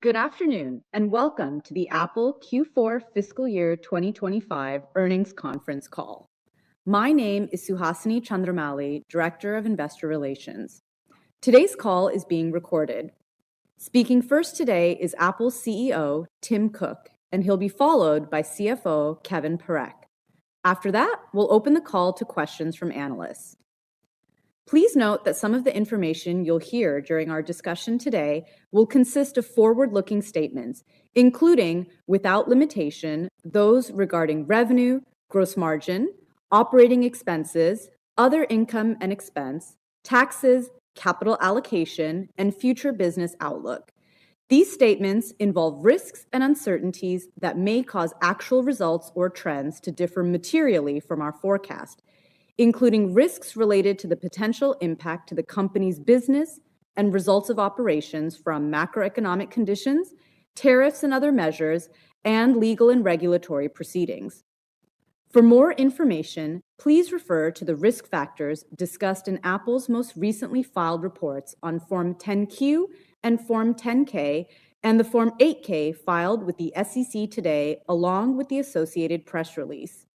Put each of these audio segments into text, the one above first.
Good afternoon, and welcome to the Apple Q4 Fiscal Year 2025 Earnings Conference Call. My name is Suhasini Chandramouli, Director of Investor Relations. Today's call is being recorded. Speaking first today is Apple's CEO, Tim Cook, and he'll be followed by CFO, Kevin Perek. After that, we'll open the call to questions from analysts. Please note that some of the information you'll hear during our discussion today will consist of forward-looking statements, including, without limitation, those regarding revenue, gross margin, operating expenses, other income and expense, taxes, capital allocation, and future business outlook. These statements involve risks and uncertainties that may cause actual results or trends to differ materially from our forecast, including risks related to the potential impact to the company's business and results of operations from macroeconomic conditions, tariffs and other measures, and legal and regulatory proceedings. For more information, please refer to the risk factors discussed in Apple's most recently filed reports on Form 10-Q and Form 10-K and the Form 8-K filed with the SEC today, along with the associated press release.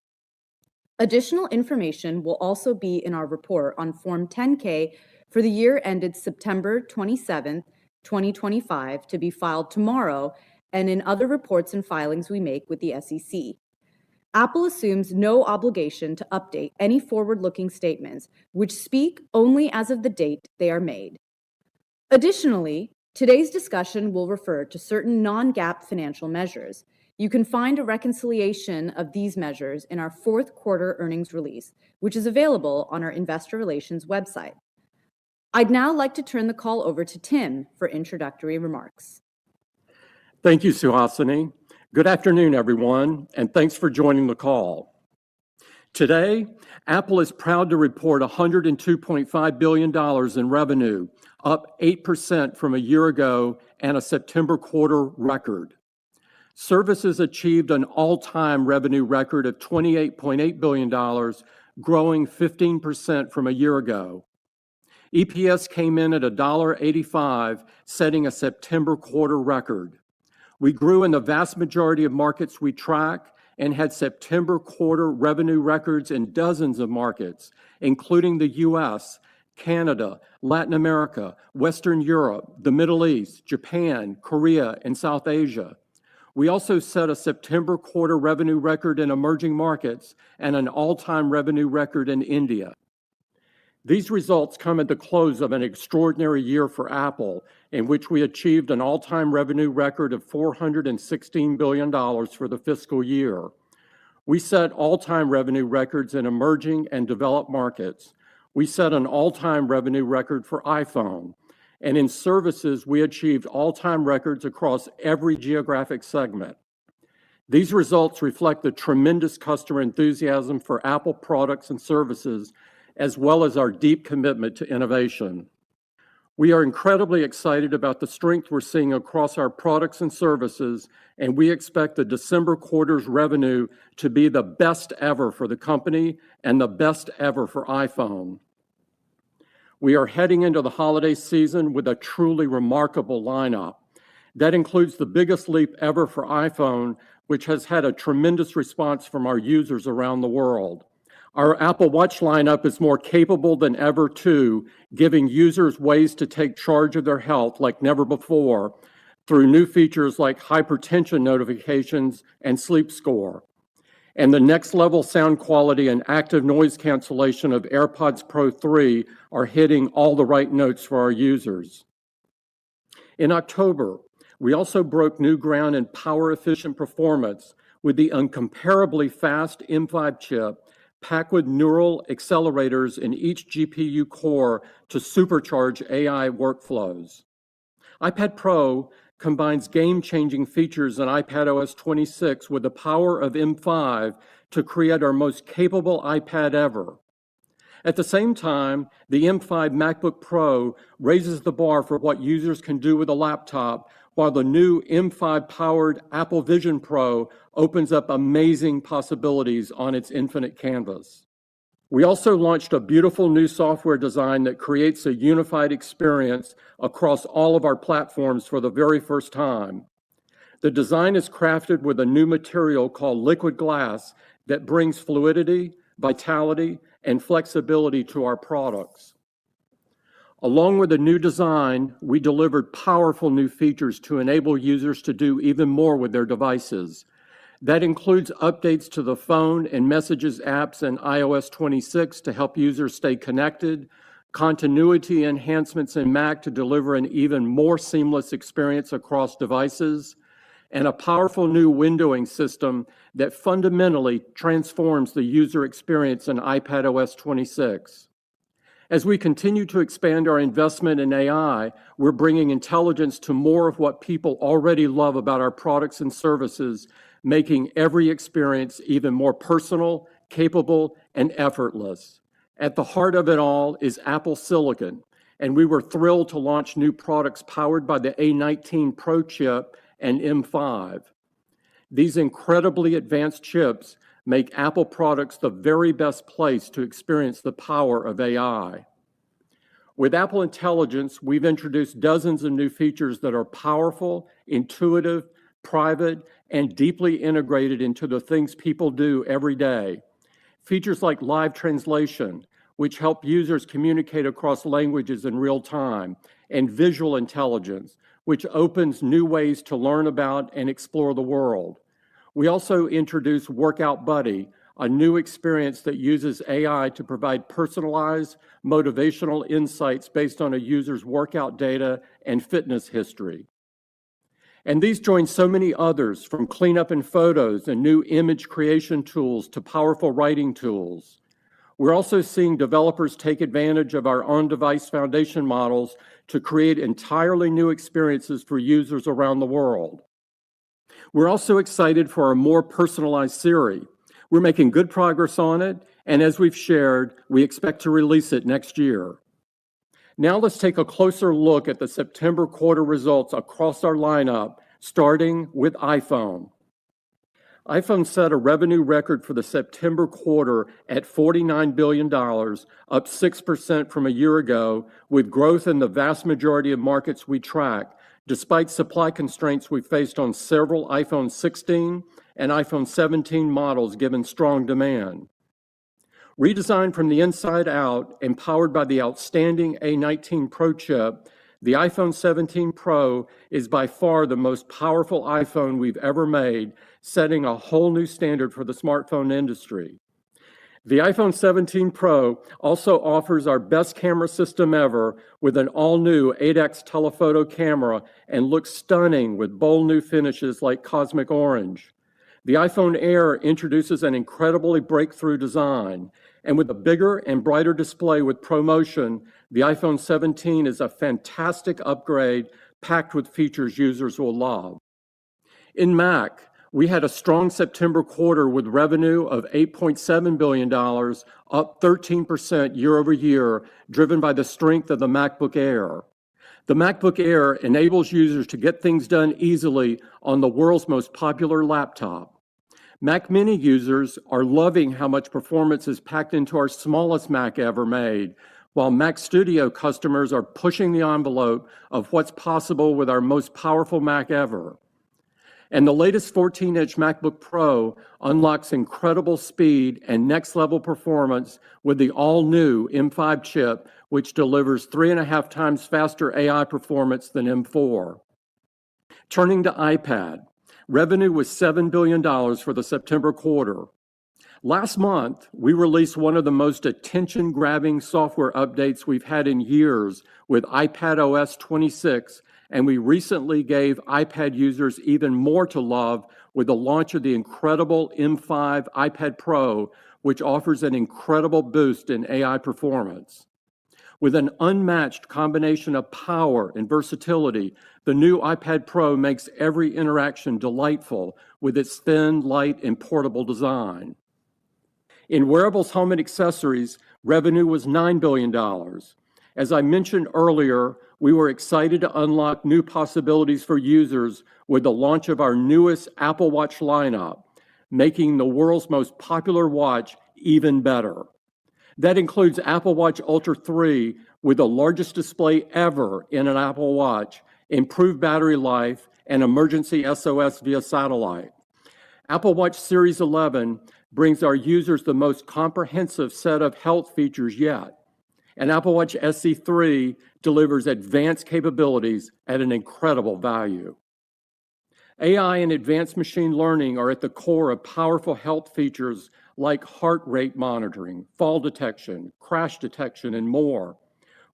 Additional information will also be in our report on Form 10-K for the year ended September 27, 2025, to be filed tomorrow, and in other reports and filings we make with the SEC. Apple assumes no obligation to update any forward-looking statements, which speak only as of the date they are made. Additionally, today's discussion will refer to certain non-GAAP financial measures. You can find a reconciliation of these measures in our fourth quarter earnings release, which is available on our Investor Relations website. I'd now like to turn the call over to Tim for introductory remarks. Thank you, Suhasini. Good afternoon, everyone, and thanks for joining the call. Today, Apple is proud to report $102.5 billion in revenue, up 8% from a year ago and a September quarter record. Services achieved an all-time revenue record of $28.8 billion, growing 15% from a year ago. EPS came in at $1.85, setting a September quarter record. We grew in the vast majority of markets we track and had September quarter revenue records in dozens of markets, including the US, Canada, Latin America, Western Europe, the Middle East, Japan, Korea, and South Asia. We also set a September quarter revenue record in emerging markets and an all-time revenue record in India. These results come at the close of an extraordinary year for Apple, in which we achieved an all-time revenue record of $416 billion for the fiscal year. We set all-time revenue records in emerging and developed markets. We set an all-time revenue record for iPhone. And in services, we achieved all-time records across every geographic segment. These results reflect the tremendous customer enthusiasm for Apple products and services, as well as our deep commitment to innovation. We are incredibly excited about the strength we're seeing across our products and services, and we expect the December quarter's revenue to be the best ever for the company and the best ever for iPhone. We are heading into the holiday season with a truly remarkable lineup. That includes the biggest leap ever for iPhone, which has had a tremendous response from our users around the world. Our Apple Watch lineup is more capable than ever too, giving users ways to take charge of their health like never before through new features like hypertension notifications and sleep score. And the next level sound quality and active noise cancellation of AirPods Pro 3 are hitting all the right notes for our users. In October, we also broke new ground in power-efficient performance with the incomparably fast M5 chip packed with neural accelerators in each GPU core to supercharge AI workflows. iPad Pro combines game-changing features in iPadOS 26 with the power of M5 to create our most capable iPad ever. At the same time, the M5 MacBook Pro raises the bar for what users can do with a laptop, while the new M5-powered Apple Vision Pro opens up amazing possibilities on its infinite canvas. We also launched a beautiful new software design that creates a unified experience across all of our platforms for the very first time. The design is crafted with a new material called liquid glass that brings fluidity, vitality, and flexibility to our products. Along with the new design, we delivered powerful new features to enable users to do even more with their devices. That includes updates to the phone and messages apps in iOS 26 to help users stay connected, continuity enhancements in Mac to deliver an even more seamless experience across devices, and a powerful new windowing system that fundamentally transforms the user experience in iPadOS 26. As we continue to expand our investment in AI, we're bringing intelligence to more of what people already love about our products and services, making every experience even more personal, capable, and effortless. At the heart of it all is Apple Silicon, and we were thrilled to launch new products powered by the A19 Pro chip and M5. These incredibly advanced chips make Apple products the very best place to experience the power of AI. With Apple Intelligence, we've introduced dozens of new features that are powerful, intuitive, private, and deeply integrated into the things people do every day. Features like live translation, which help users communicate across languages in real time, and visual intelligence, which opens new ways to learn about and explore the world. We also introduced Workout Buddy, a new experience that uses AI to provide personalized, motivational insights based on a user's workout data and fitness history. And these join so many others, from cleanup and photos and new image creation tools to powerful writing tools. We're also seeing developers take advantage of our on-device foundation models to create entirely new experiences for users around the world. We're also excited for a more personalized Siri. We're making good progress on it, and as we've shared, we expect to release it next year. Now let's take a closer look at the September quarter results across our lineup, starting with iPhone. iPhone set a revenue record for the September quarter at $49 billion, up 6% from a year ago, with growth in the vast majority of markets we track, despite supply constraints we faced on several iPhone 16 and iPhone 17 models given strong demand. Redesigned from the inside out and powered by the outstanding A19 Pro chip, the iPhone 17 Pro is by far the most powerful iPhone we've ever made, setting a whole new standard for the smartphone industry. The iPhone 17 Pro also offers our best camera system ever with an all-new 8x telephoto camera and looks stunning with bold new finishes like cosmic orange. The iPhone Air introduces an incredibly breakthrough design, and with a bigger and brighter display with ProMotion, the iPhone 17 is a fantastic upgrade packed with features users will love. In Mac, we had a strong September quarter with revenue of $8.7 billion, up 13% year over year, driven by the strength of the MacBook Air. The MacBook Air enables users to get things done easily on the world's most popular laptop. Mac Mini users are loving how much performance is packed into our smallest Mac ever made, while Mac Studio customers are pushing the envelope of what's possible with our most powerful Mac ever. And the latest 14-inch MacBook Pro unlocks incredible speed and next-level performance with the all-new M5 chip, which delivers 3.5 times faster AI performance than M4. Turning to iPad, revenue was $7 billion for the September quarter. Last month, we released one of the most attention-grabbing software updates we've had in years with iPadOS 26, and we recently gave iPad users even more to love with the launch of the incredible M5 iPad Pro, which offers an incredible boost in AI performance. With an unmatched combination of power and versatility, the new iPad Pro makes every interaction delightful with its thin, light, and portable design. In wearables, home, and accessories, revenue was $9 billion. As I mentioned earlier, we were excited to unlock new possibilities for users with the launch of our newest Apple Watch lineup, making the world's most popular watch even better. That includes Apple Watch Ultra 3 with the largest display ever in an Apple Watch, improved battery life, and emergency SOS via satellite. Apple Watch Series 11 brings our users the most comprehensive set of health features yet, and Apple Watch SE 3 delivers advanced capabilities at an incredible value. AI and advanced machine learning are at the core of powerful health features like heart rate monitoring, fall detection, crash detection, and more.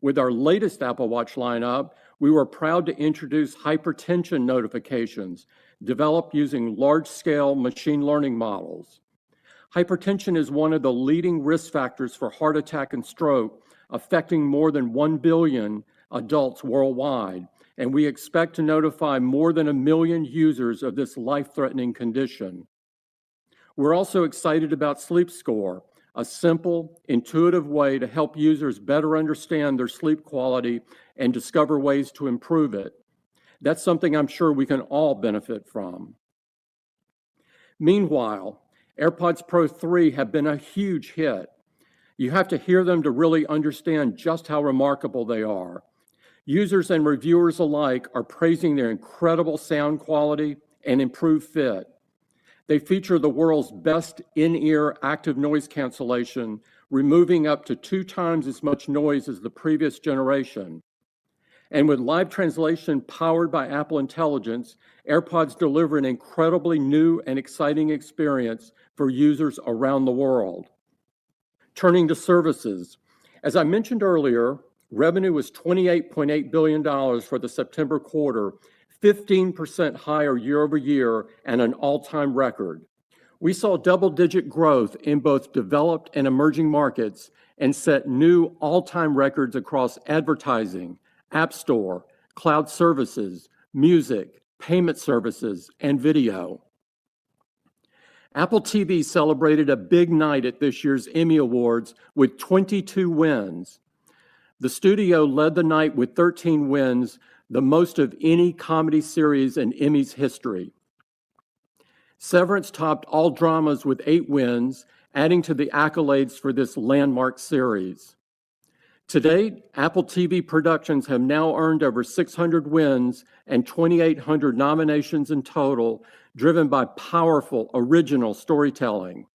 With our latest Apple Watch lineup, we were proud to introduce hypertension notifications developed using large-scale machine learning models. Hypertension is one of the leading risk factors for heart attack and stroke, affecting more than 1 billion adults worldwide, and we expect to notify more than 1 million users of this life-threatening condition. We're also excited about Sleep Score, a simple, intuitive way to help users better understand their sleep quality and discover ways to improve it. That's something I'm sure we can all benefit from. Meanwhile, AirPods Pro 3 have been a huge hit. You have to hear them to really understand just how remarkable they are. Users and reviewers alike are praising their incredible sound quality and improved fit. They feature the world's best in-ear active noise cancellation, removing up to 2 times as much noise as the previous generation. And with live translation powered by Apple Intelligence, AirPods deliver an incredibly new and exciting experience for users around the world. Turning to services, as I mentioned earlier, revenue was $28.8 billion for the September quarter, 15% higher year over year and an all-time record. We saw double-digit growth in both developed and emerging markets and set new all-time records across advertising, App Store, cloud services, music, payment services, and video. Apple TV celebrated a big night at this year's Emmy Awards with 22 wins. The studio led the night with 13 wins, the most of any comedy series in Emmy's history. Severance topped all dramas with 8 wins, adding to the accolades for this landmark series. To date, Apple TV productions have now earned over 600 wins and 2,800 nominations in total, driven by powerful, original storytelling.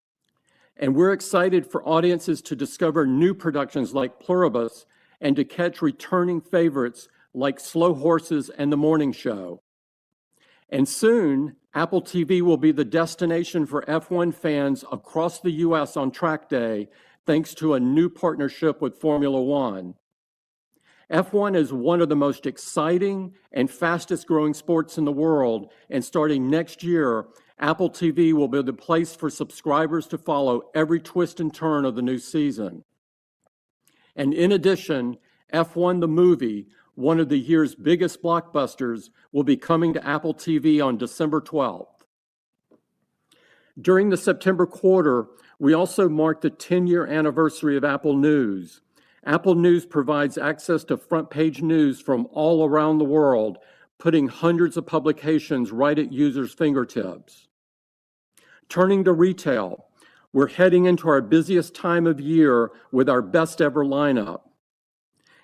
And we're excited for audiences to discover new productions like Pluribus and to catch returning favorites like Slow Horses and The Morning Show. And soon, Apple TV will be the destination for F1 fans across the U.S. on track day, thanks to a new partnership with Formula One. F1 is one of the most exciting and fastest growing sports in the world, and starting next year, Apple TV will be the place for subscribers to follow every twist and turn of the new season. And in addition, F1 the movie, one of the year's biggest blockbusters, will be coming to Apple TV on December 12th. During the September quarter, we also marked the 10-year anniversary of Apple News. Apple News provides access to front-page news from all around the world, putting hundreds of publications right at users' fingertips. Turning to retail, we're heading into our busiest time of year with our best ever lineup.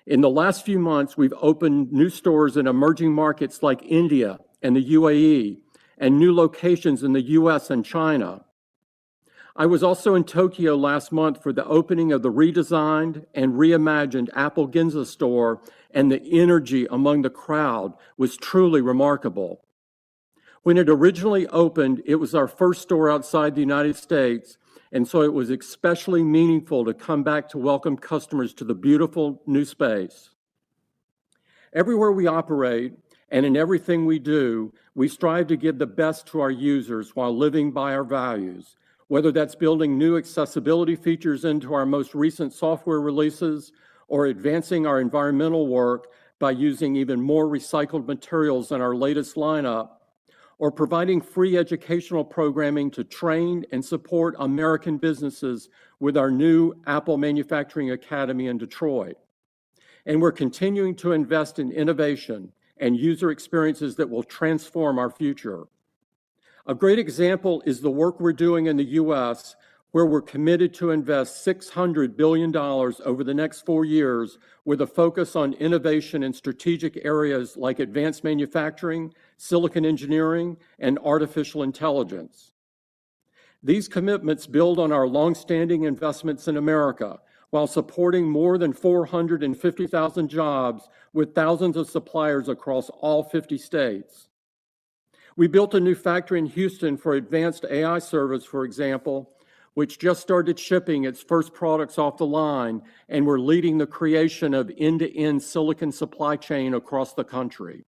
In the last few months, we've opened new stores in emerging markets like India and the UAE, and new locations in the US and China. I was also in Tokyo last month for the opening of the redesigned and reimagined Apple Ginza store, and the energy among the crowd was truly remarkable. When it originally opened, it was our first store outside the United States, and so it was especially meaningful to come back to welcome customers to the beautiful new space. Everywhere we operate, and in everything we do, we strive to give the best to our users while living by our values, whether that's building new accessibility features into our most recent software releases or advancing our environmental work by using even more recycled materials in our latest lineup, or providing free educational programming to train and support American businesses with our new Apple Manufacturing Academy in Detroit. And we're continuing to invest in innovation and user experiences that will transform our future. A great example is the work we're doing in the US where we're committed to invest $600 billion over the next 4 years with a focus on innovation in strategic areas like advanced manufacturing, silicon engineering, and artificial intelligence. These commitments build on our longstanding investments in America while supporting more than 450,000 jobs with thousands of suppliers across all 50 states. We built a new factory in Houston for advanced AI service, for example, which just started shipping its first products off the line, and we're leading the creation of end-to-end silicon supply chain across the country.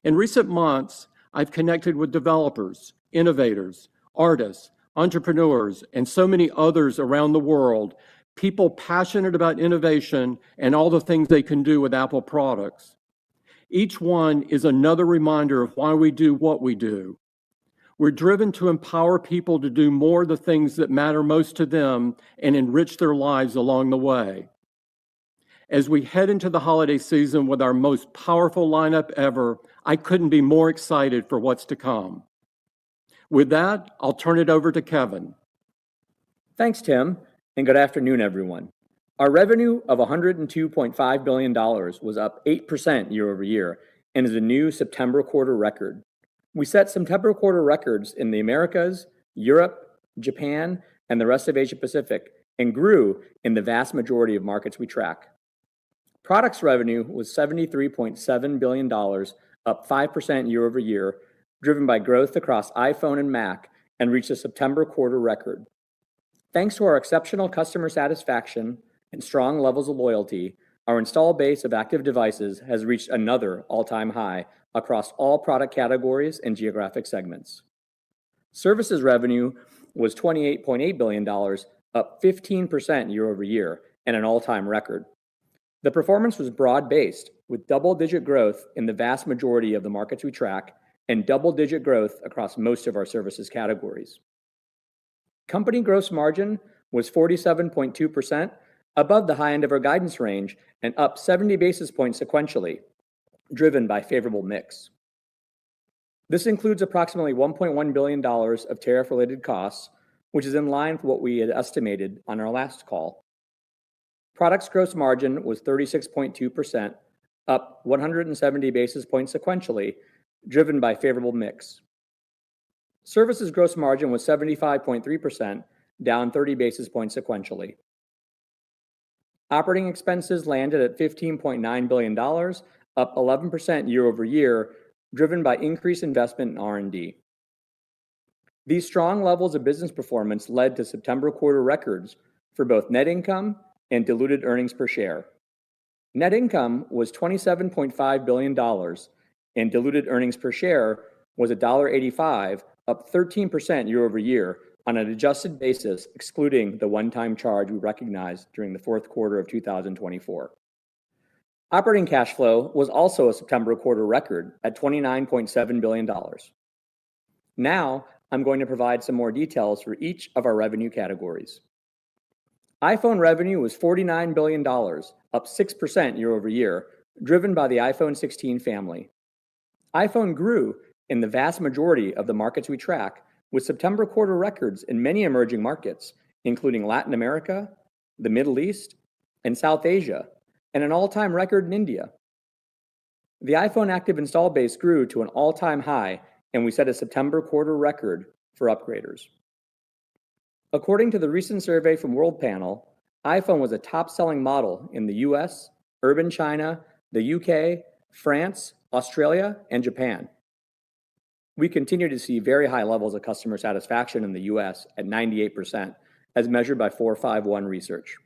In recent months, I've connected with developers, innovators, artists, entrepreneurs, and so many others around the world, people passionate about innovation and all the things they can do with Apple products. Each one is another reminder of why we do what we do. We're driven to empower people to do more of the things that matter most to them and enrich their lives along the way. As we head into the holiday season with our most powerful lineup ever, I couldn't be more excited for what's to come. With that, I'll turn it over to Kevin. Thanks, Tim, and good afternoon, everyone. Our revenue of $102.5 billion was up 8% year over year and is a new September quarter record. We set September quarter records in the Americas, Europe, Japan, and the rest of Asia Pacific, and grew in the vast majority of markets we track. Products revenue was $73.7 billion, up 5% year over year, driven by growth across iPhone and Mac, and reached a September quarter record. Thanks to our exceptional customer satisfaction and strong levels of loyalty, our install base of active devices has reached another all-time high across all product categories and geographic segments. Services revenue was $28.8 billion, up 15% year over year, and an all-time record. The performance was broad-based, with double-digit growth in the vast majority of the markets we track and double-digit growth across most of our services categories. Company gross margin was 47.2%, above the high end of our guidance range and up 70 basis points sequentially, driven by favorable mix. This includes approximately $1.1 billion of tariff-related costs, which is in line with what we had estimated on our last call. Products gross margin was 36.2%, up 170 basis points sequentially, driven by favorable mix. Services gross margin was 75.3%, down 30 basis points sequentially. Operating expenses landed at $15.9 billion, up 11% year over year, driven by increased investment in R&D. These strong levels of business performance led to September quarter records for both net income and diluted earnings per share. Net income was $27.5 billion, and diluted earnings per share was $1.85, up 13% year over year on an adjusted basis, excluding the one-time charge we recognized during the fourth quarter of 2024. Operating cash flow was also a September quarter record at $29.7 billion. Now, I'm going to provide some more details for each of our revenue categories. iPhone revenue was $49 billion, up 6% year over year, driven by the iPhone 16 family. iPhone grew in the vast majority of the markets we track, with September quarter records in many emerging markets, including Latin America, the Middle East, and South Asia, and an all-time record in India. The iPhone active install base grew to an all-time high, and we set a September quarter record for upgraders. According to the recent survey from World Panel, iPhone was a top-selling model in the US, urban China, the UK, France, Australia, and Japan. We continue to see very high levels of customer satisfaction in the US at 98%, as measured by 451 Research.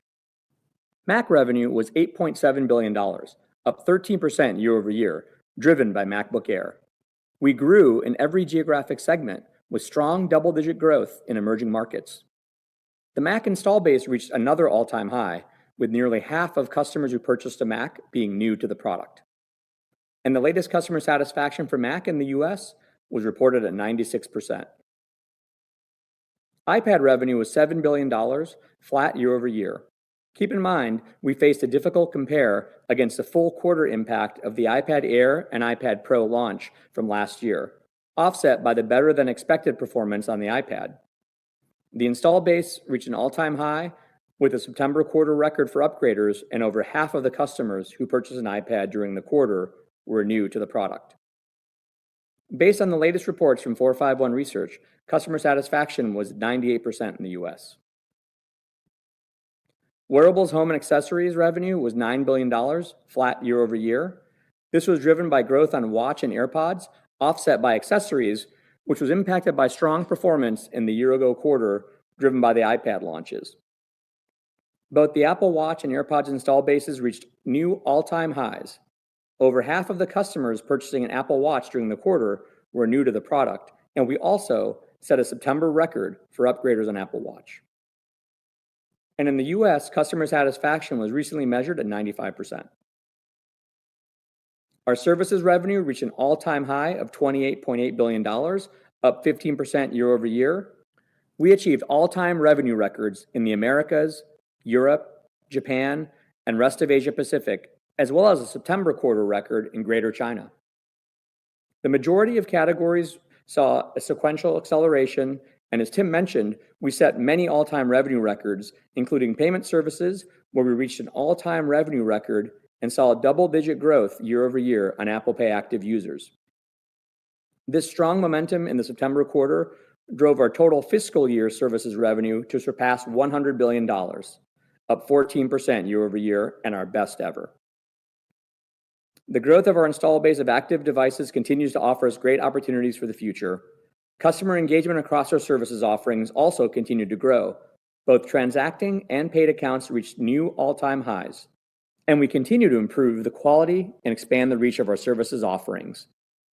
Mac revenue was $8.7 billion, up 13% year over year, driven by MacBook Air. We grew in every geographic segment with strong double-digit growth in emerging markets. The Mac install base reached another all-time high, with nearly half of customers who purchased a Mac being new to the product. And the latest customer satisfaction for Mac in the US was reported at 96%. iPad revenue was $7 billion, flat year over year. Keep in mind, we faced a difficult compare against the full quarter impact of the iPad Air and iPad Pro launch from last year, offset by the better-than-expected performance on the iPad. The install base reached an all-time high with a September quarter record for upgraders, and over half of the customers who purchased an iPad during the quarter were new to the product. Based on the latest reports from 451 Research, customer satisfaction was 98% in the US. Wearables, home, and accessories revenue was $9 billion, flat year over year. This was driven by growth on Watch and AirPods, offset by accessories, which was impacted by strong performance in the year-ago quarter, driven by the iPad launches. Both the Apple Watch and AirPods install bases reached new all-time highs. Over half of the customers purchasing an Apple Watch during the quarter were new to the product, and we also set a September record for upgraders on Apple Watch. And in the US, customer satisfaction was recently measured at 95%. Our services revenue reached an all-time high of $28.8 billion, up 15% year over year. We achieved all-time revenue records in the Americas, Europe, Japan, and rest of Asia Pacific, as well as a September quarter record in Greater China. The majority of categories saw a sequential acceleration, and as Tim mentioned, we set many all-time revenue records, including payment services, where we reached an all-time revenue record and saw a double-digit growth year over year on Apple Pay active users. This strong momentum in the September quarter drove our total fiscal year services revenue to surpass $100 billion, up 14% year over year, and our best ever. The growth of our install base of active devices continues to offer us great opportunities for the future. Customer engagement across our services offerings also continued to grow. Both transacting and paid accounts reached new all-time highs. And we continue to improve the quality and expand the reach of our services offerings.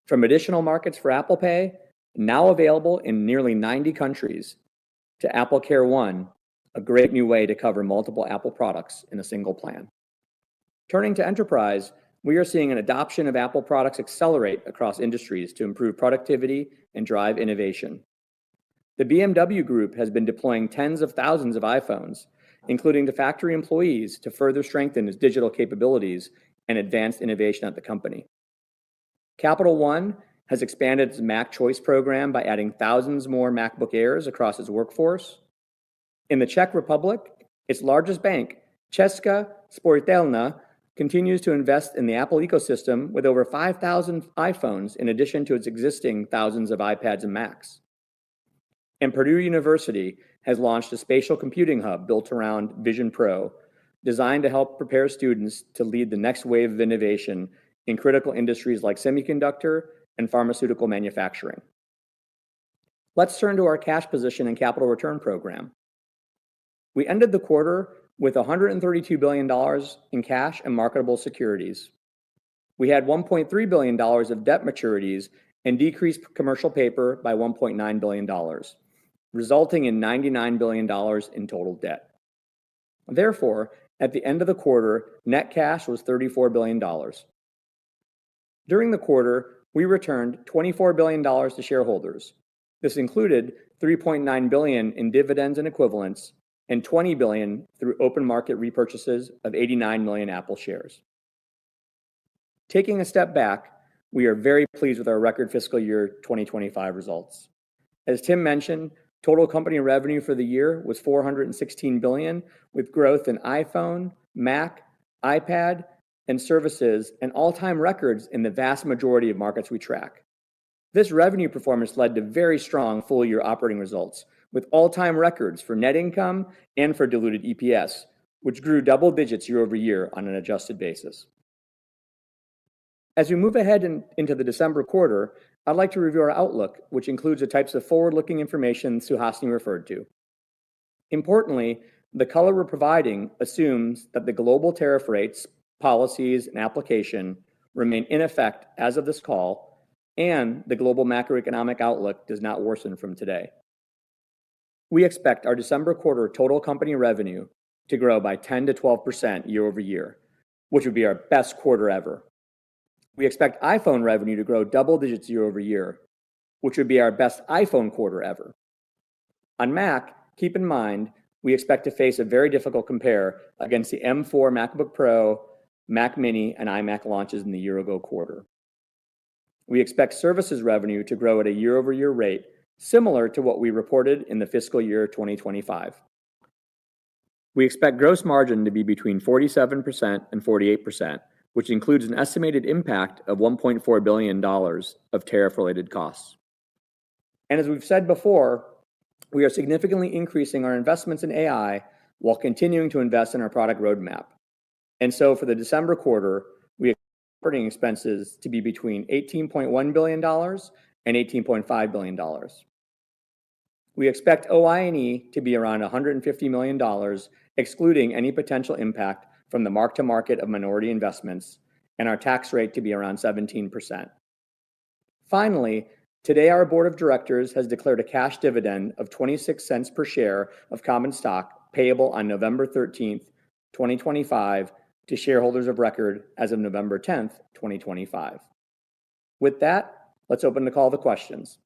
From additional markets for Apple Pay, now available in nearly 90 countries, to Apple Care One, a great new way to cover multiple Apple products in a single plan. Turning to enterprise, we are seeing an adoption of Apple products accelerate across industries to improve productivity and drive innovation. The BMW Group has been deploying tens of thousands of iPhones, including to factory employees, to further strengthen its digital capabilities and advanced innovation at the company. Capital One has expanded its Mac Choice program by adding thousands more MacBook Airs across its workforce. In the Czech Republic, its largest bank, Česká spořitelna, continues to invest in the Apple ecosystem with over 5,000 iPhones in addition to its existing thousands of iPads and Macs. And Purdue University has launched a spatial computing hub built around Vision Pro, designed to help prepare students to lead the next wave of innovation in critical industries like semiconductor and pharmaceutical manufacturing. Let's turn to our cash position and capital return program. We ended the quarter with $132 billion in cash and marketable securities. We had $1.3 billion of debt maturities and decreased commercial paper by $1.9 billion, resulting in $99 billion in total debt. Therefore, at the end of the quarter, net cash was $34 billion. During the quarter, we returned $24 billion to shareholders. This included $3.9 billion in dividends and equivalents, and $20 billion through open market repurchases of 89 million Apple shares. Taking a step back, we are very pleased with our record fiscal year 2025 results. As Tim mentioned, total company revenue for the year was $416 billion, with growth in iPhone, Mac, iPad, and services, and all-time records in the vast majority of markets we track. This revenue performance led to very strong full-year operating results, with all-time records for net income and for diluted EPS, which grew double digits year over year on an adjusted basis. As we move ahead into the December quarter, I'd like to review our outlook, which includes the types of forward-looking information Suhasini referred to. Importantly, the color we're providing assumes that the global tariff rates, policies, and application remain in effect as of this call, and the global macroeconomic outlook does not worsen from today. We expect our December quarter total company revenue to grow by 10 to 12% year over year, which would be our best quarter ever. We expect iPhone revenue to grow double digits year over year, which would be our best iPhone quarter ever. On Mac, keep in mind, we expect to face a very difficult compare against the M4 MacBook Pro, Mac Mini, and iMac launches in the year-ago quarter. We expect services revenue to grow at a year-over-year rate similar to what we reported in the fiscal year 2025. We expect gross margin to be between 47% and 48%, which includes an estimated impact of $1.4 billion of tariff-related costs. And as we've said before, we are significantly increasing our investments in AI while continuing to invest in our product roadmap. And so for the December quarter, we expect operating expenses to be between $18.1 billion and $18.5 billion. We expect OI&E to be around $150 million, excluding any potential impact from the mark-to-market of minority investments, and our tax rate to be around 17%. Finally, today our board of directors has declared a cash dividend of 26 cents per share of common stock payable on November 13th, 2025, to shareholders of record as of November 10th, 2025. With that, let's open the call to questions.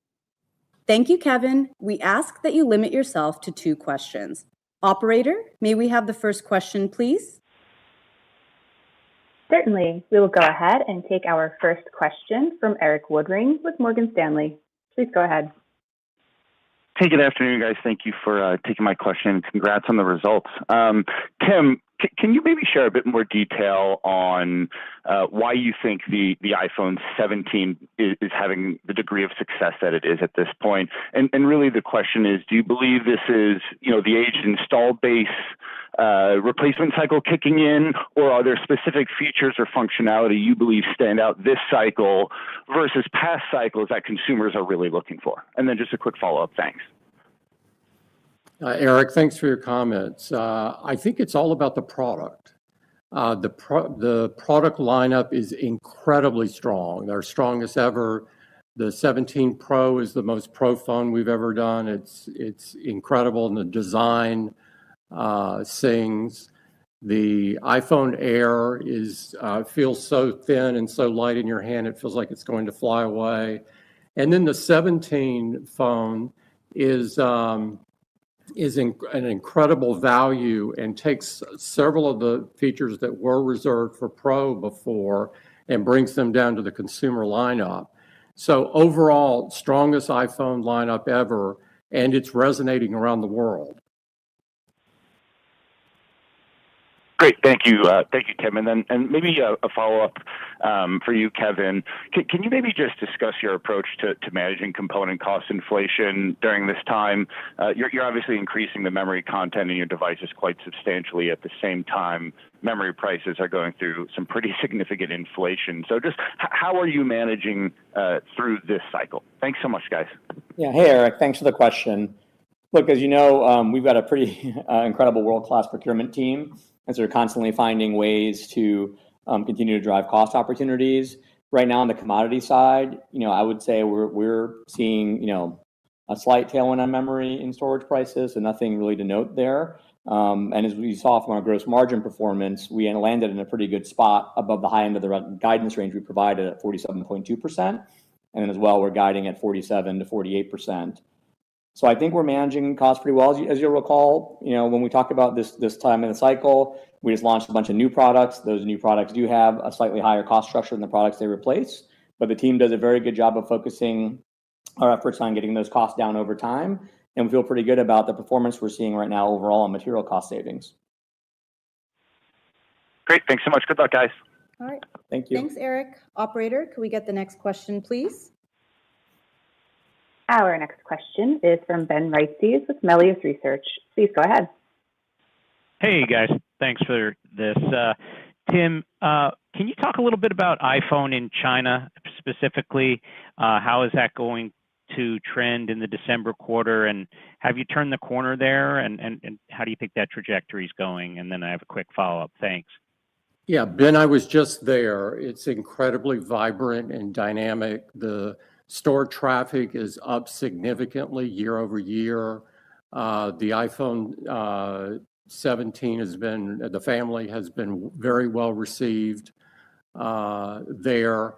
Thank you, Kevin. We ask that you limit yourself to 2 questions. Operator, may we have the first question, please? Certainly. We will go ahead and take our first question from Eric Woodring with Morgan Stanley. Please go ahead. Hey, good afternoon, guys. Thank you for taking my question. Congrats on the results. Tim, can you maybe share a bit more detail on why you think the iPhone 17 is having the degree of success that it is at this point? And really the question is, do you believe this is, the aged installed base replacement cycle kicking in, or are there specific features or functionality you believe stand out this cycle versus past cycles that consumers are really looking for? And then just a quick follow-up. Thanks. Eric, thanks for your comments. I think it's all about the product. The product lineup is incredibly strong. Our strongest ever. The 17 Pro is the most pro phone we've ever done. It's incredible, and the design sings. The iPhone Air feels so thin and so light in your hand, it feels like it's going to fly away. And then the 17 phone is an incredible value and takes several of the features that were reserved for Pro before and brings them down to the consumer lineup. So overall, strongest iPhone lineup ever, and it's resonating around the world. Great, thank you, Tim. And maybe a follow-up for you, Kevin. Can you maybe just discuss your approach to managing component cost inflation during this time? You're obviously increasing the memory content in your devices quite substantially. At the same time, memory prices are going through some pretty significant inflation. So just how are you managing through this cycle? Thanks so much, guys. Yeah, hey, Eric, thanks for the question. Look, as you know, we've got a pretty incredible world-class procurement team, and so we're constantly finding ways to continue to drive cost opportunities. Right now on the commodity side, I would say we're seeing, a slight tailwind on memory and storage prices, so nothing really to note there. And as we saw from our gross margin performance, we landed in a pretty good spot above the high end of the guidance range we provided at 47.2%. And then as well, we're guiding at 47 to 48%. So I think we're managing costs pretty well. As you'll recall, when we talk about this time in the cycle, we just launched a bunch of new products. Those new products do have a slightly higher cost structure than the products they replace, but the team does a very good job of focusing our efforts on getting those costs down over time, and we feel pretty good about the performance we're seeing right now overall on material cost savings. Great, thanks so much. Good luck, guys. All right. Thank you. Thanks, Eric. Operator, could we get the next question, please? Our next question is from Ben Reitzes with Melius Research. Please go ahead. Hey, guys. Thanks for this. Tim, can you talk a little bit about iPhone in China specifically? How is that going to trend in the December quarter? And have you turned the corner there? And how do you think that trajectory is going? And then I have a quick follow-up. Thanks. Yeah, Ben, I was just there. It's incredibly vibrant and dynamic. The store traffic is up significantly year over year. The iPhone 17 the family has been very well received there.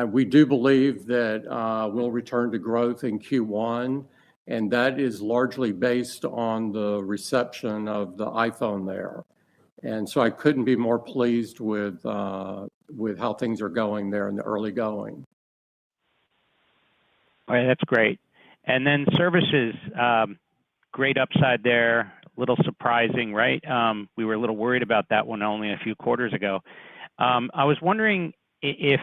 We do believe that we'll return to growth in Q1, and that is largely based on the reception of the iPhone there. And so I couldn't be more pleased with how things are going there in the early going. All right, that's great. And then services, great upside there, a little surprising, right? We were a little worried about that one only a few quarters ago. I was wondering if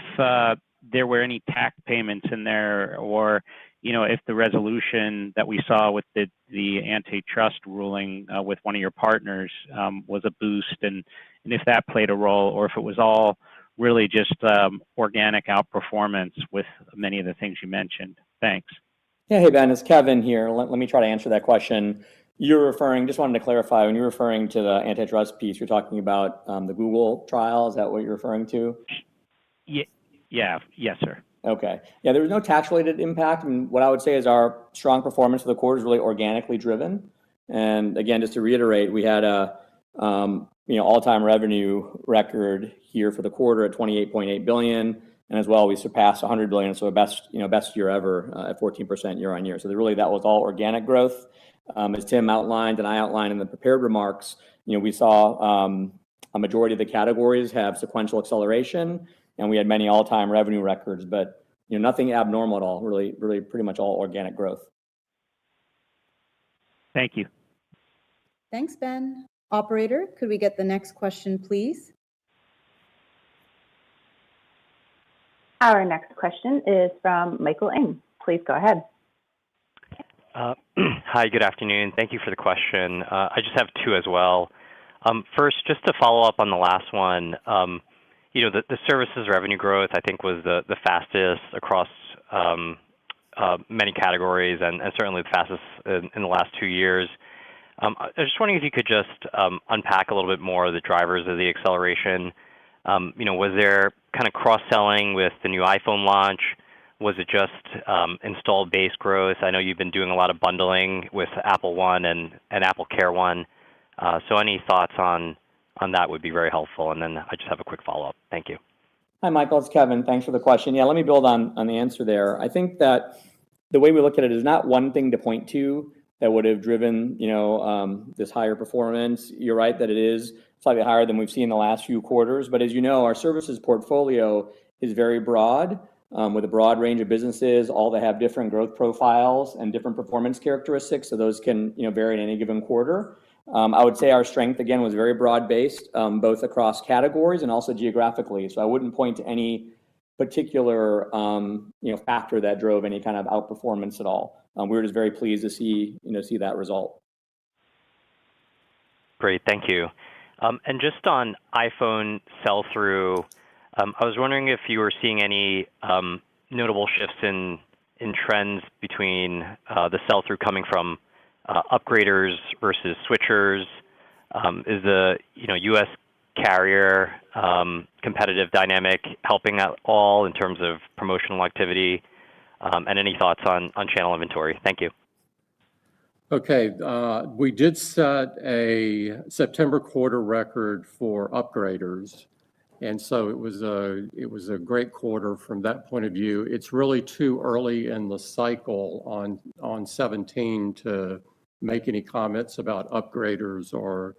there were any tax payments in there, or if the resolution that we saw with the antitrust ruling with one of your partners was a boost, and if that played a role, or if it was all really just organic outperformance with many of the things you mentioned. Thanks. Yeah, hey Ben, it's Kevin here. Let me try to answer that question. Just wanted to clarify, when you're referring to the antitrust piece, you're talking about the Google trial. Is that what you're referring to? Yeah, yes, sir. Okay. Yeah, there was no tax-related impact. And what I would say is our strong performance for the quarter is really organically driven. And again, just to reiterate, we had a all-time revenue record here for the quarter at 28.8 billion, and as well we surpassed 100 billion, so best year ever at 14% year on year. So that was all organic growth. As Tim outlined and I outlined in the prepared remarks, we saw a majority of the categories have sequential acceleration, and we had many all-time revenue records, but nothing abnormal at all. Really pretty much all organic growth. Thank you. Thanks, Ben. Operator, could we get the next question, please? Our next question is from Michael Ng. Please go ahead. Hi, good afternoon. Thank you for the question. I just have two as well. First, just to follow up on the last one, the services revenue growth, I think, was the fastest across many categories, and certainly the fastest in the last 2 years. I was just wondering if you could just unpack a little bit more of the drivers of the acceleration. Was there kind of cross-selling with the new iPhone launch? Was it just installed base growth? I know you've been doing a lot of bundling with Apple One and Apple Care One. So any thoughts on that would be very helpful. And then I just have a quick follow-up. Thank you. Hi, Michael. It's Kevin. Thanks for the question. Yeah, let me build on the answer there. I think that the way we look at it is not one thing to point to that would have driven, this higher performance. You're right that it is slightly higher than we've seen in the last few quarters. But as you know, our services portfolio is very broad, with a broad range of businesses, all that have different growth profiles and different performance characteristics. So those can, vary in any given quarter. I would say our strength, again, was very broad-based, both across categories and also geographically. So I wouldn't point to any particular, factor that drove any kind of outperformance at all. We were just very pleased to see that result. Great, thank you. And just on iPhone sell-through, I was wondering if you were seeing any notable shifts in trends between the sell-through coming from upgraders versus switchers. Is the U.S. carrier competitive dynamic helping at all in terms of promotional activity? And any thoughts on channel inventory? Thank you. Okay, we did set a September quarter record for upgraders, and so it was a great quarter from that point of view. It's really too early in the cycle on 17 to make any comments about upgraders or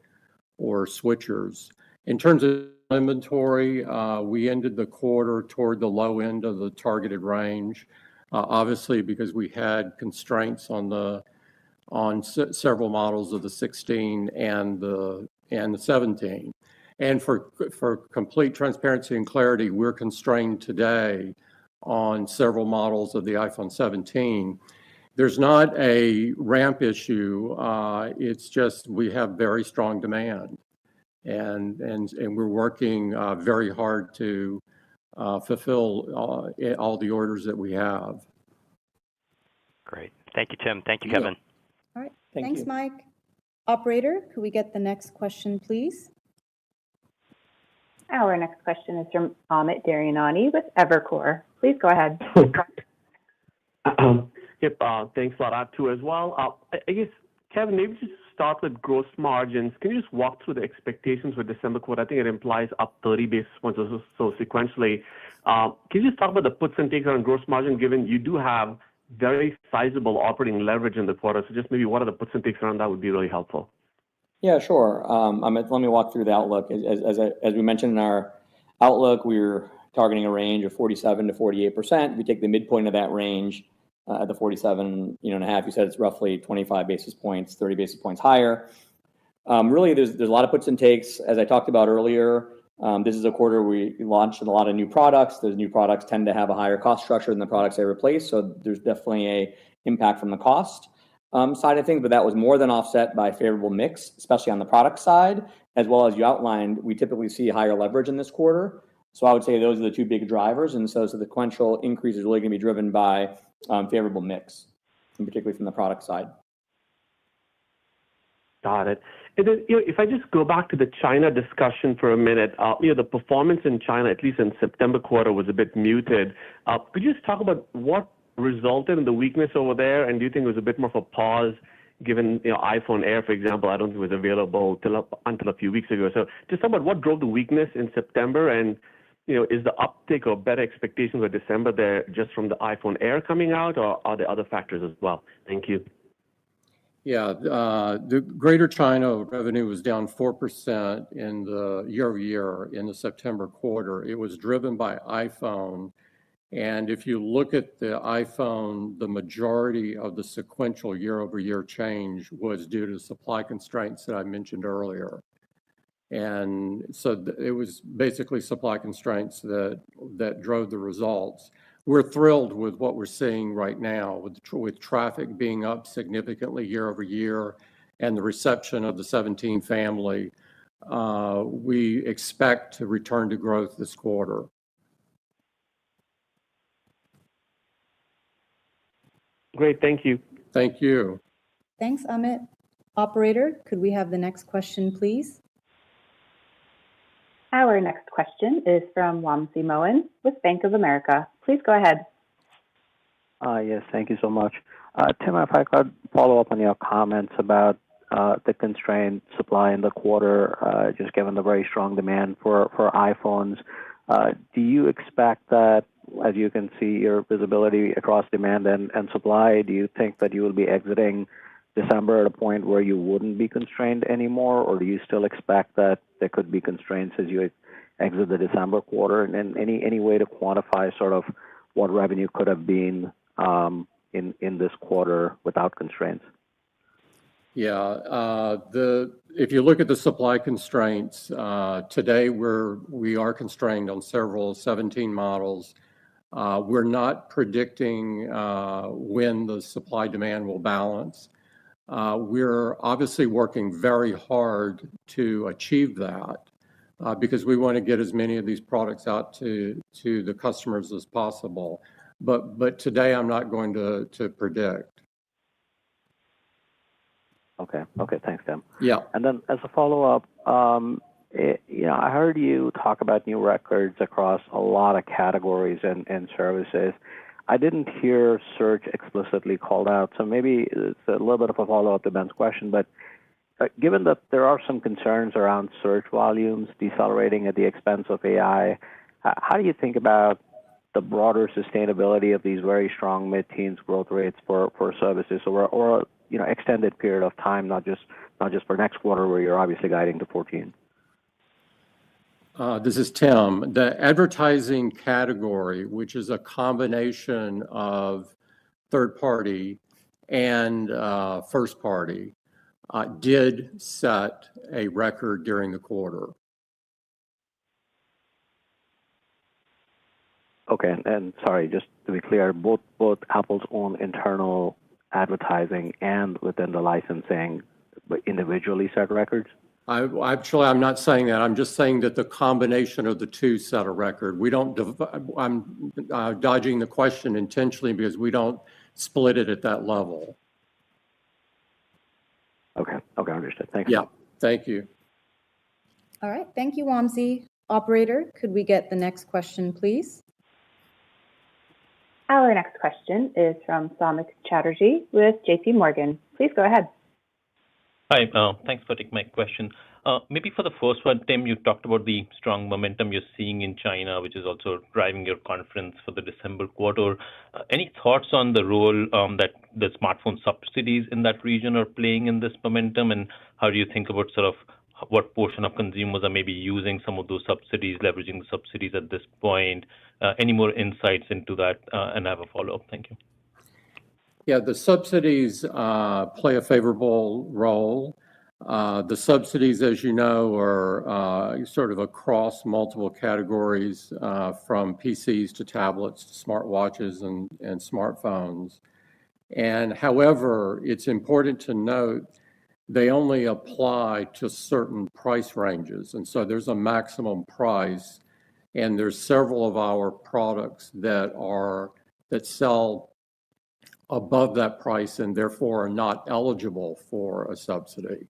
switchers. In terms of inventory, we ended the quarter toward the low end of the targeted range, obviously because we had constraints on several models of the 16 and the 17. And for complete transparency and clarity, we're constrained today on several models of the iPhone 17. There's not a ramp issue. It's just we have very strong demand, and we're working very hard to fulfill all the orders that we have. Great. Thank you, Tim. Thank you, Kevin. All right. Thanks, Mike. Operator, could we get the next question, please? Our next question is from Amit Daryanani with Evercore. Please go ahead. Yep, thanks a lot. I have two as well. I guess, Kevin, maybe just start with gross margins. Can you just walk through the expectations for December quarter? I think it implies up 30 basis points or so sequentially. Can you just talk about the puts and takes on gross margin, given you do have very sizable operating leverage in the quarter? So just maybe what are the puts and takes around that would be really helpful. Yeah, sure. Let me walk through the outlook. As we mentioned in our outlook, we're targeting a range of 47 to 48%. We take the midpoint of that range. at the 47.5. You said it's roughly 25 basis points, 30 basis points higher. Really, there's a lot of puts and takes. As I talked about earlier, this is a quarter we launched a lot of new products. Those new products tend to have a higher cost structure than the products they replace, so there's definitely a impact from the cost side of things, but that was more than offset by favorable mix, especially on the product side, as well as you outlined, we typically see higher leverage in this quarter. So I would say those are the two big drivers, and so the sequential increase is really going to be driven by favorable mix, and particularly from the product side. Got it. And then, if I just go back to the China discussion for a minute, the performance in China, at least in September quarter, was a bit muted. Could you just talk about what resulted in the weakness over there, and do you think it was a bit more of a pause, given iPhone Air, for example, I don't think it was available until a few weeks ago. So just talk about what drove the weakness in September, and is the uptick or better expectations for December there just from the iPhone Air coming out, or are there other factors as well? Thank you. Yeah, the Greater China revenue was down 4% in the year-over-year in the September quarter. It was driven by iPhone, and if you look at the iPhone, the majority of the sequential year-over-year change was due to supply constraints that I mentioned earlier. And so it was basically supply constraints that drove the results. We're thrilled with what we're seeing right now, with traffic being up significantly year over year and the reception of the 17 family. We expect to return to growth this quarter. Great, thank you. Thank you. Thanks, Amit. Operator, could we have the next question, please? Our next question is from Wamsi Mohan with Bank of America. Please go ahead. Yes, thank you so much. Tim, if I could follow up on your comments about the constrained supply in the quarter, just given the very strong demand for iPhones. Do you expect that, as you can see your visibility across demand and supply, do you think that you will be exiting December at a point where you wouldn't be constrained anymore, or do you still expect that there could be constraints as you exit the December quarter? And any way to quantify sort of what revenue could have been in this quarter without constraints? Yeah, if you look at the supply constraints, today we are constrained on several 17 models. We're not predicting when the supply demand will balance. We're obviously working very hard to achieve that because we want to get as many of these products out to the customers as possible. But today I'm not going to predict. Okay, thanks, Tim. Yeah. And then as a follow-up, I heard you talk about new records across a lot of categories and services. I didn't hear search explicitly called out, so maybe it's a little bit of a follow-up to Ben's question, but given that there are some concerns around search volumes decelerating at the expense of AI, how do you think about the broader sustainability of these very strong mid-teens growth rates for services or extended period of time, not just for next quarter where you're obviously guiding to 14? This is Tim. The advertising category, which is a combination of third party and first party, did set a record during the quarter. Okay, and sorry, just to be clear, both Apple's own internal advertising and within the licensing individually set records? I'm not saying that. I'm just saying that the combination of the two set a record. I'm dodging the question intentionally because we don't split it at that level. Okay, understood. Thanks. Yeah, thank you. All right, thank you, Wamsi. Operator, could we get the next question, please? Our next question is from Samik Chatterjee with JP Morgan. Please go ahead. Hi, thanks for taking my question. Maybe for the first one, Tim, you talked about the strong momentum you're seeing in China, which is also driving your confidence for the December quarter. Any thoughts on the role that the smartphone subsidies in that region are playing in this momentum, and how do you think about sort of what portion of consumers are maybe using some of those subsidies, leveraging the subsidies at this point? Any more insights into that? And I have a follow-up. Thank you. Yeah, the subsidies play a favorable role. The subsidies, as you know, are sort of across multiple categories, from PCs to tablets to smartwatches and smartphones. And however, it's important to note they only apply to certain price ranges. And so there's a maximum price, and there's several of our products that sell above that price and therefore are not eligible for a subsidy.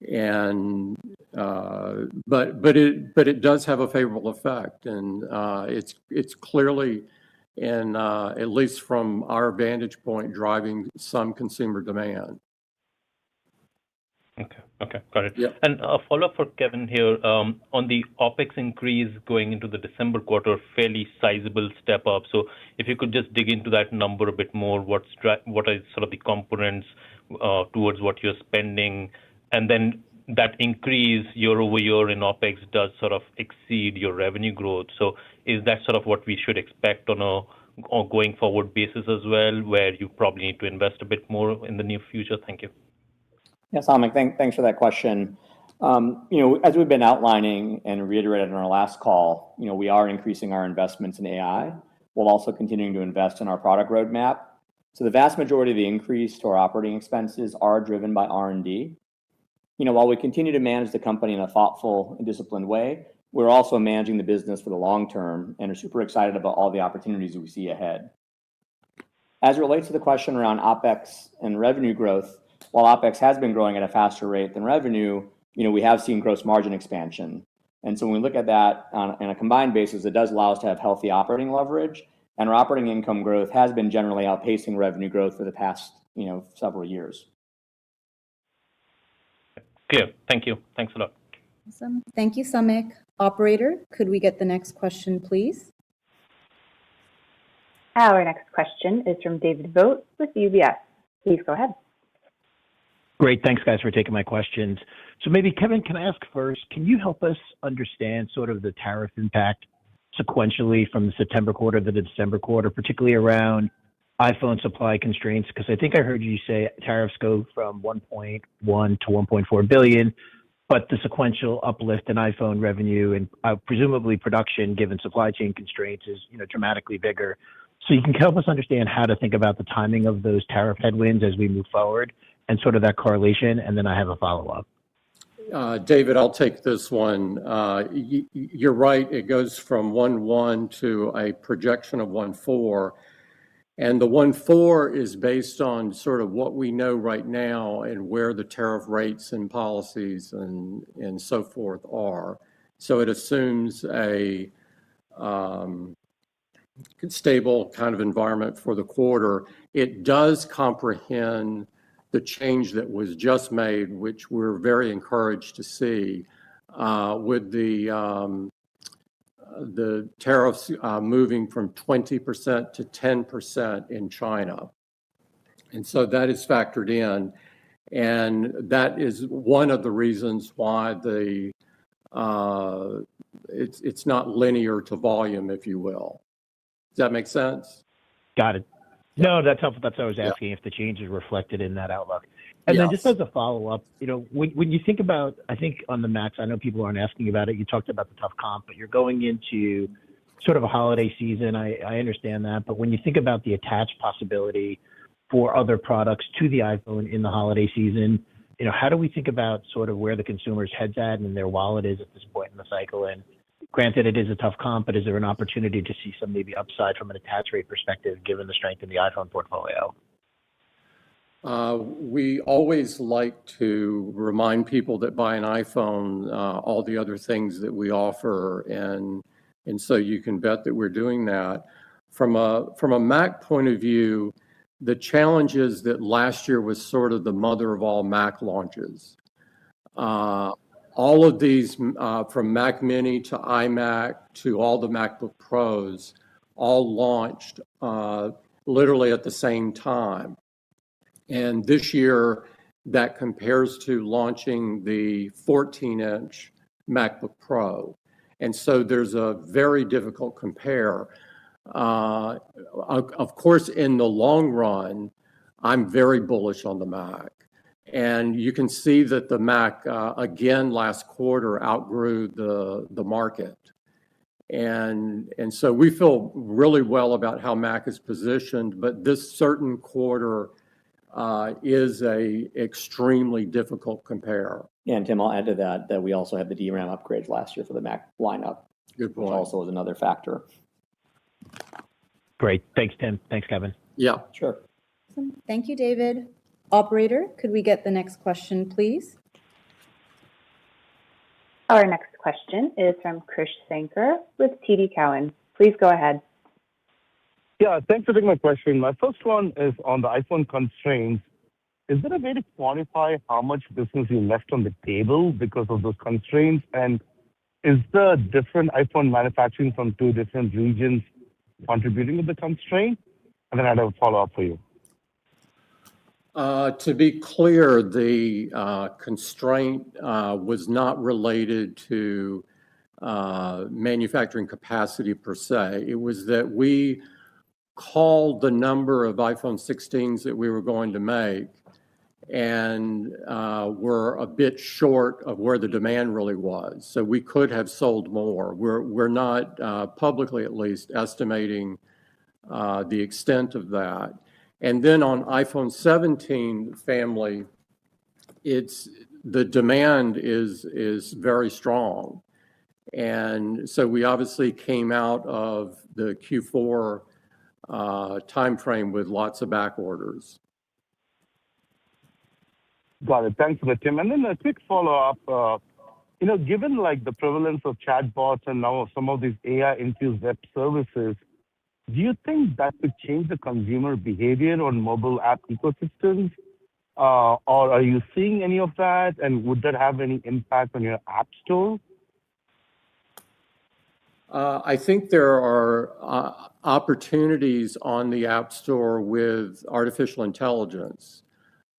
And but it does have a favorable effect, and it's clearly, and at least from our vantage point, driving some consumer demand. Okay, got it. Yep. And a follow-up for Kevin here, on the OpEx increase going into the December quarter, fairly sizable step up. So if you could just dig into that number a bit more, what are sort of the components towards what you're spending? And then that increase year over year in OpEx does sort of exceed your revenue growth. So is that sort of what we should expect on a going forward basis as well, where you probably need to invest a bit more in the near future? Thank you. Yes, Samik, thanks for that question. As we've been outlining and reiterated in our last call, we are increasing our investments in AI while also continuing to invest in our product roadmap. So the vast majority of the increase to our operating expenses are driven by R&D. While we continue to manage the company in a thoughtful and disciplined way, we're also managing the business for the long term and are super excited about all the opportunities that we see ahead. As it relates to the question around OpEx and revenue growth, while OpEx has been growing at a faster rate than revenue, we have seen gross margin expansion. And so when we look at that on a combined basis, it does allow us to have healthy operating leverage, and our operating income growth has been generally outpacing revenue growth for the past, several years. Clear. Thank you. Thanks a lot. Awesome. Thank you, Samik. Operator, could we get the next question, please? Our next question is from David Vogt with UBS. Please go ahead. Great. Thanks, guys, for taking my questions. So maybe, Kevin, can I ask first, can you help us understand sort of the tariff impact sequentially from the September quarter to the December quarter, particularly around iPhone supply constraints? Because I think I heard you say tariffs go from 1.1 to 1.4 billion, but the sequential uplift in iPhone revenue and presumably production, given supply chain constraints, is dramatically bigger. So you can help us understand how to think about the timing of those tariff headwinds as we move forward and sort of that correlation, and then I have a follow-up. David, I'll take this one. You're right. It goes from 1.1 to a projection of 1.4. And the 1.4 is based on sort of what we know right now and where the tariff rates and policies and so forth are. So it assumes a stable kind of environment for the quarter. It does comprehend the change that was just made, which we're very encouraged to see, with the tariffs moving from 20% to 10% in China. And so that is factored in. And that is one of the reasons why it's not linear to volume, if you will. Does that make sense? Got it. No, that's helpful. That's what I was asking, if the change is reflected in that outlook. And then just as a follow-up, when you think about, I think on the Macs, I know people aren't asking about it. You talked about the tough comp, but you're going into sort of a holiday season. I understand that. But when you think about the attached possibility for other products to the iPhone in the holiday season, how do we think about sort of where the consumer's head's at and their wallet is at this point in the cycle? And granted, it is a tough comp, but is there an opportunity to see some maybe upside from an attach rate perspective, given the strength in the iPhone portfolio? We always like to remind people that buy an iPhone, all the other things that we offer, and so you can bet that we're doing that. From a Mac point of view, the challenge is that last year was sort of the mother of all Mac launches. All of these, from Mac Mini to iMac to all the MacBook Pros, all launched literally at the same time. And this year, that compares to launching the 14-inch MacBook Pro. And so there's a very difficult compare. Of course, in the long run, I'm very bullish on the Mac. And you can see that the Mac, again, last quarter outgrew the market. And so we feel really well about how Mac is positioned, but this certain quarter is a extremely difficult compare. Yeah, and Tim, I'll add to that we also had the DRAM upgrades last year for the Mac lineup, Good point. which also is another factor. Great. Thanks, Tim. Thanks, Kevin. Yeah. Sure. Awesome. Thank you, David. Operator, could we get the next question, please? Our next question is from Krish Sankar with TD Cowen. Please go ahead. Yeah, thanks for taking my question. My first one is on the iPhone constraints. Is there a way to quantify how much business you left on the table because of those constraints? And is the different iPhone manufacturing from two different regions contributing to the constraint? And then I have a follow-up for you. To be clear, the constraint was not related to manufacturing capacity per se. It was that we called the number of iPhone 16s that we were going to make and were a bit short of where the demand really was. So we could have sold more. We're not publicly, at least, estimating the extent of that. And then on iPhone 17 family, the demand is very strong. And so we obviously came out of the Q4 timeframe with lots of back orders. Got it. Thanks for that, Tim. And then a quick follow-up. Given like the prevalence of chatbots and now some of these AI-infused web services, do you think that could change the consumer behavior on mobile app ecosystems? Or are you seeing any of that? And would that have any impact on your app store? I think there are opportunities on the App Store with artificial intelligence.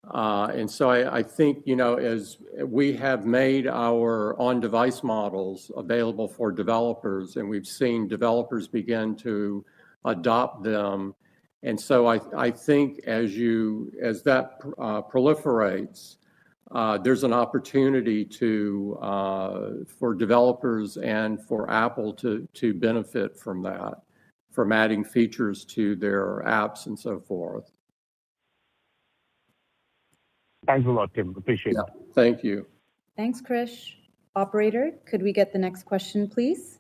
And so I think, as we have made our on-device models available for developers, and we've seen developers begin to adopt them. And so I think as that proliferates, there's an opportunity for developers and for Apple to benefit from that, from adding features to their apps and so forth. Thanks a lot, Tim. Appreciate it. Thank you. Thanks, Krish. Operator, could we get the next question, please?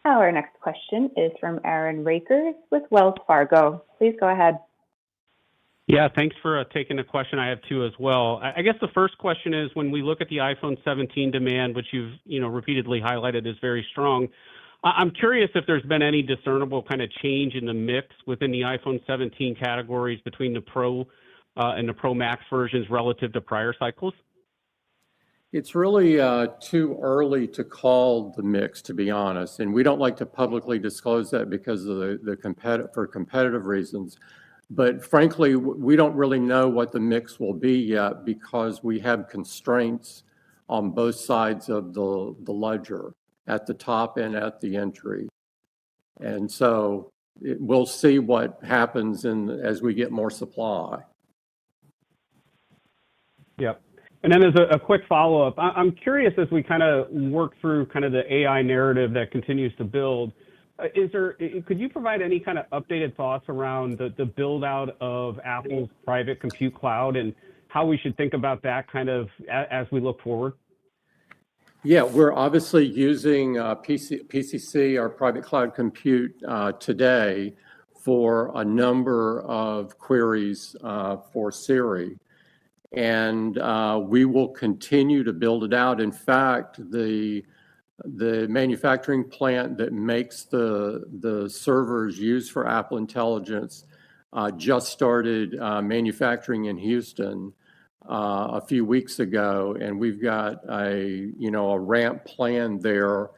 Our next question is from Aaron Rakers with Wells Fargo. Please go ahead. Yeah, thanks for taking the question. I have two as well. I guess the first question is, when we look at the iPhone 17 demand, which you've repeatedly highlighted is very strong, I'm curious if there's been any discernible kind of change in the mix within the iPhone 17 categories between the Pro and the Pro Max versions relative to prior cycles. It's really too early to call the mix, to be honest, and we don't like to publicly disclose that because of for competitive reasons. But frankly, we don't really know what the mix will be yet because we have constraints on both sides of the ledger, at the top and at the entry. And so we'll see what happens as we get more supply. Yep. And then as a quick follow-up, I'm curious, as we kind of work through kind of the AI narrative that continues to build, could you provide any kind of updated thoughts around the build out of Apple's private compute cloud and how we should think about that kind of as we look forward? Yeah, we're obviously using PCC, our private cloud compute, today for a number of queries for Siri. And we will continue to build it out. In fact, the manufacturing plant that makes the servers used for Apple Intelligence just started manufacturing in Houston a few weeks ago, and we've got a ramp plan there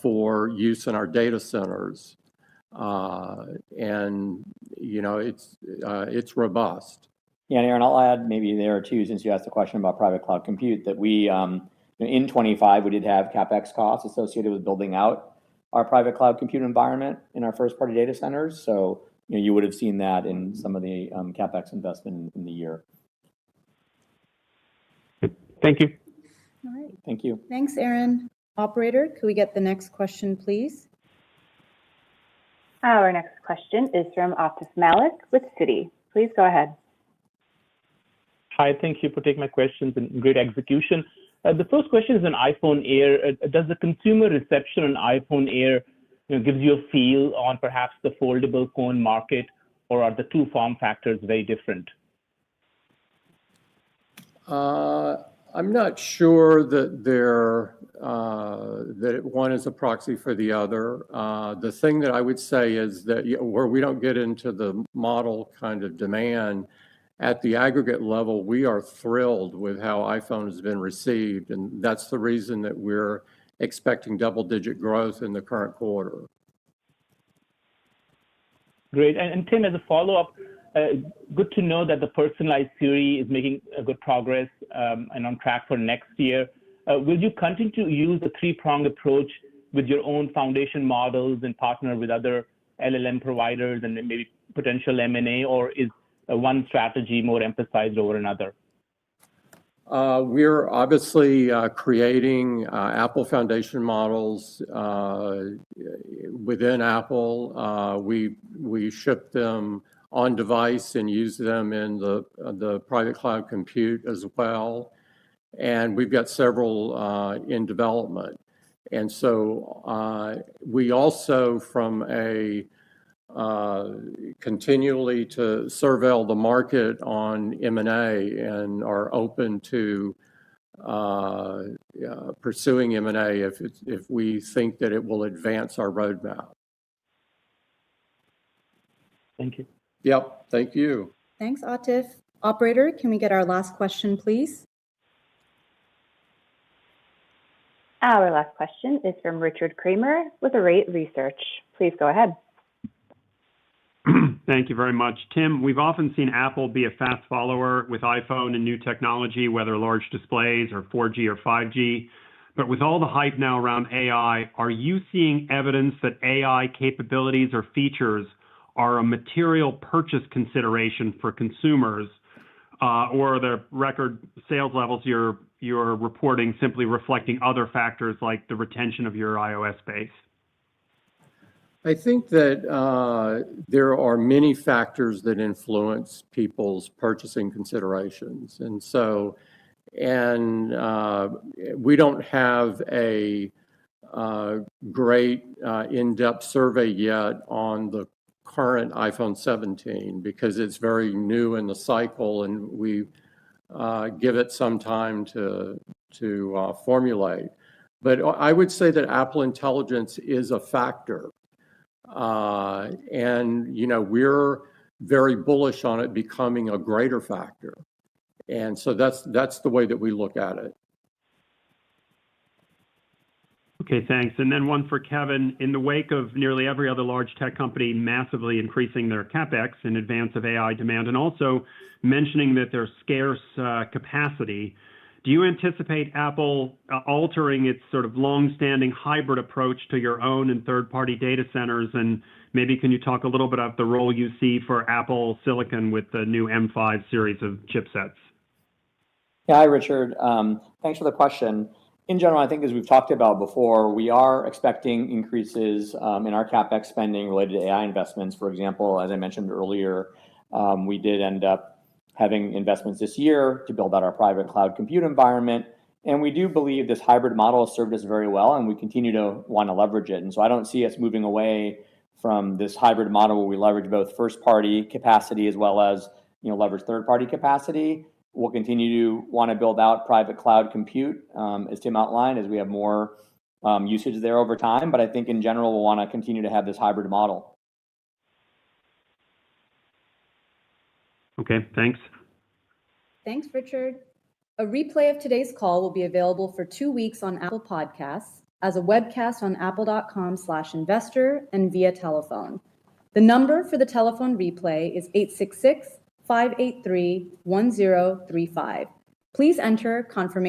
for use in our data centers, and it's robust. Yeah, and Aaron, I'll add maybe there too, since you asked the question about private cloud compute, that we in 25 we did have CapEx costs associated with building out our private cloud compute environment in our first party data centers. So you would have seen that in some of the CapEx investment in the year. Thank you. All right. Thank you. Thanks, Aaron. Operator, could we get the next question, please? Our next question is from Atif Malik with Citi. Please go ahead. Hi, thank you for taking my questions and great execution. The first question is on iPhone Air. Does the consumer reception on iPhone Air gives you a feel on perhaps the foldable phone market, or are the two form factors very different? I'm not sure that that one is a proxy for the other. The thing that I would say is that where we don't get into the model kind of demand, at the aggregate level, we are thrilled with how iPhone has been received, and that's the reason that we're expecting double-digit growth in the current quarter. Great. And Tim, as a follow-up, good to know that the personalized Siri is making a good progress and on track for next year. Will you continue to use a three-pronged approach with your own foundation models and partner with other LLM providers and then maybe potential M&A, or is one strategy more emphasized over another? We're obviously creating Apple Foundation models within Apple. We ship them on device and use them in the private cloud compute as well. And we've got several in development. And so we also, from a continually to surveil the market on M&A and are open to pursuing M&A if we think that it will advance our roadmap. Thank you. Yep, thank you. Thanks, Atif. Operator, can we get our last question, please? Our last question is from Richard Kramer with Arete Research. Please go ahead. Thank you very much. Tim, we've often seen Apple be a fast follower with iPhone and new technology, whether large displays or 4G or 5G. But with all the hype now around AI, are you seeing evidence that AI capabilities or features are a material purchase consideration for consumers, or are the record sales levels you're reporting simply reflecting other factors like the retention of your iOS base? I think that there are many factors that influence people's purchasing considerations. And so, we don't have a great in-depth survey yet on the current iPhone 17 because it's very new in the cycle, and we give it some time to formulate. But I would say that Apple Intelligence is a factor. And, we're very bullish on it becoming a greater factor. And so that's the way that we look at it. Okay, thanks. And then one for Kevin. In the wake of nearly every other large tech company massively increasing their CapEx in advance of AI demand and also mentioning that there's scarce capacity, do you anticipate Apple altering its sort of long-standing hybrid approach to your own and third-party data centers? And maybe can you talk a little bit about the role you see for Apple Silicon with the new M5 series of chipsets? Yeah, hi, Richard. Thanks for the question. In general, I think as we've talked about before, we are expecting increases in our CapEx spending related to AI investments. For example, as I mentioned earlier, we did end up having investments this year to build out our private cloud compute environment. And we do believe this hybrid model has served us very well, and we continue to want to leverage it. And so I don't see us moving away from this hybrid model where we leverage both first-party capacity as well as leverage third-party capacity. We'll continue to want to build out private cloud compute, as Tim outlined, as we have more usage there over time. But I think in general, we'll want to continue to have this hybrid model. Okay, thanks. Thanks, Richard. A replay of today's call will be available for 2 weeks on Apple Podcasts, as a webcast on apple.com/investor and via telephone. The number for the telephone replay is 866-583-1035. Please enter confirmation